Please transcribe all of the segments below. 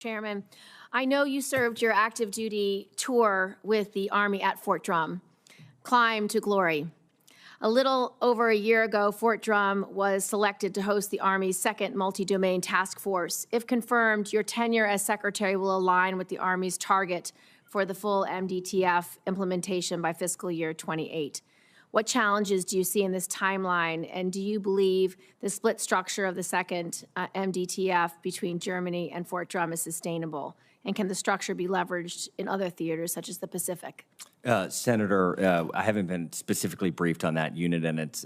Chairman, I know you served your active duty tour with the Army at Fort Drum. Climb to glory. A little over a year ago, Fort Drum was selected to host the Army's second multi-domain task force. If confirmed, your tenure as Secretary will align with the Army's target for the full MDTF implementation by fiscal year 28. What challenges do you see in this timeline, and do you believe the split structure of the second MDTF between Germany and Fort Drum is sustainable? And can the structure be leveraged in other theaters, such as the Pacific? Senator, I haven't been specifically briefed on that unit and its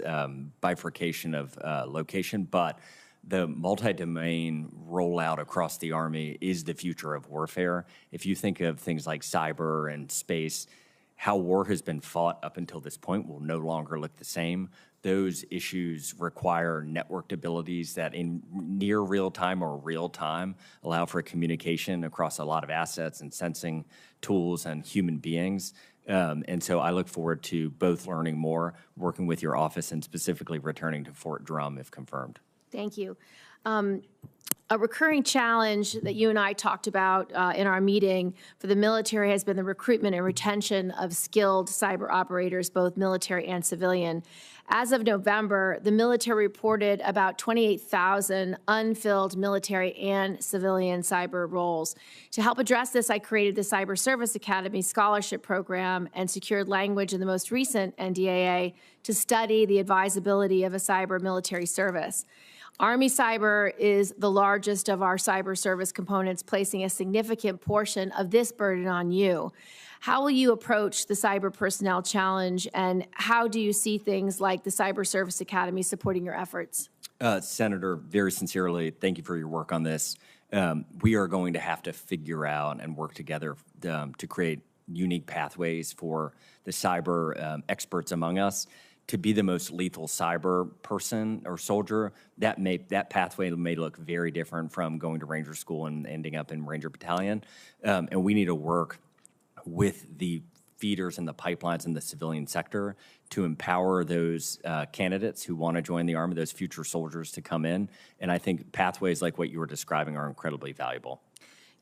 bifurcation of location, but the multi-domain rollout across the Army is the future of warfare. If you think of things like cyber and space, how war has been fought up until this point will no longer look the same. Those issues require networked abilities that in near real time or real time allow for communication across a lot of assets and sensing tools and human beings. And so I look forward to both learning more, working with your office, and specifically returning to Fort Drum if confirmed. Thank you. A recurring challenge that you and I talked about in our meeting for the military has been the recruitment and retention of skilled cyber operators, both military and civilian. As of November, the military reported about 28,000 unfilled military and civilian cyber roles. To help address this, I created the Cyber Service Academy Scholarship Program and secured language in the most recent NDAA to study the advisability of a cyber military service. Army Cyber is the largest of our cyber service components, placing a significant portion of this burden on you. How will you approach the cyber personnel challenge, and how do you see things like the Cyber Service Academy supporting your efforts? Senator, very sincerely, thank you for your work on this. We are going to have to figure out and work together to create unique pathways for the cyber experts among us to be the most lethal cyber person or soldier. That pathway may look very different from going to Ranger School and ending up in Ranger Battalion. And we need to work with the feeders and the pipelines in the civilian sector to empower those candidates who want to join the Army, those future soldiers to come in. And I think pathways like what you were describing are incredibly valuable.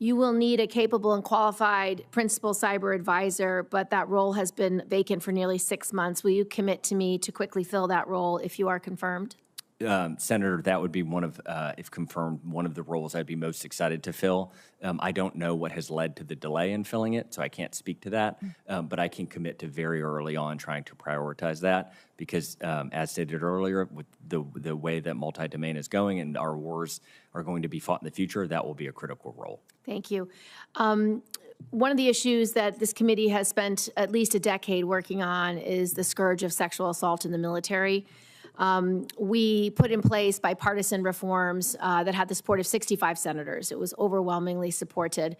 You will need a capable and qualified principal cyber advisor, but that role has been vacant for nearly 6 months. Will you commit to me to quickly fill that role if you are confirmed? Senator, that would be one of, if confirmed, one of the roles I'd be most excited to fill. I don't know what has led to the delay in filling it, so I can't speak to that. But I can commit to very early on trying to prioritize that because, as stated earlier, with the way that multi-domain is going and our wars are going to be fought in the future, that will be a critical role. Thank you. One of the issues that this committee has spent at least a decade working on is the scourge of sexual assault in the military. We put in place bipartisan reforms that had the support of 65 senators. It was overwhelmingly supported.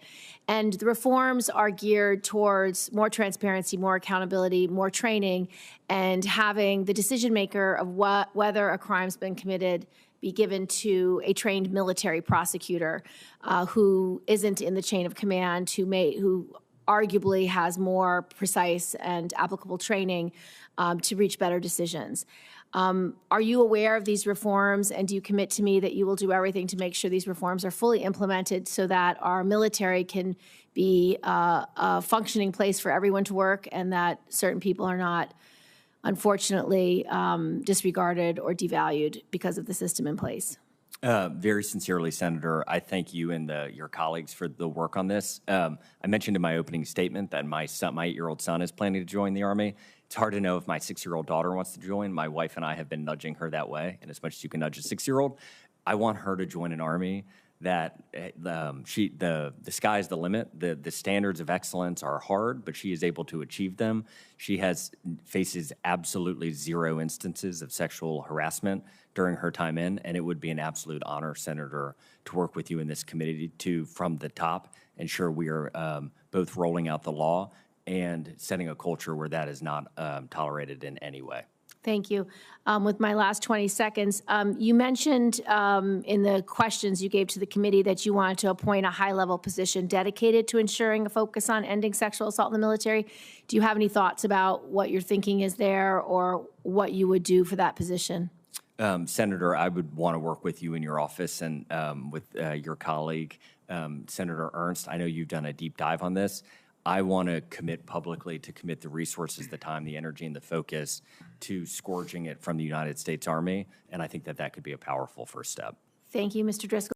And the reforms are geared towards more transparency, more accountability, more training, and having the decision maker of whether a crime's been committed be given to a trained military prosecutor who isn't in the chain of command, who arguably has more precise and applicable training to reach better decisions. Are you aware of these reforms, and do you commit to me that you will do everything to make sure these reforms are fully implemented so that our military can be a functioning place for everyone to work and that certain people are not, unfortunately, disregarded or devalued because of the system in place? Very sincerely, Senator, I thank you and your colleagues for the work on this. I mentioned in my opening statement that my 8-year-old son is planning to join the Army. It's hard to know if my 6-year-old daughter wants to join. My wife and I have been nudging her that way, and as much as you can nudge a 6-year-old, I want her to join an Army that the sky's the limit. The standards of excellence are hard, but she is able to achieve them. She faces absolutely 0 instances of sexual harassment during her time in, and it would be an absolute honor, Senator, to work with you in this committee to, from the top, ensure we are both rolling out the law and setting a culture where that is not tolerated in any way. Thank you. With my last 20 seconds, you mentioned in the questions you gave to the committee that you wanted to appoint a high-level position dedicated to ensuring a focus on ending sexual assault in the military. Do you have any thoughts about what your thinking is there or what you would do for that position? Senator, I would want to work with you in your office and with your colleague Senator Ernst, I know you've done a deep dive on this. I want to commit publicly to commit the resources, the time, the energy, and the focus to scourging it from the United States Army, and I think that that could be a powerful first step. Thank you, Mr. Driscoll.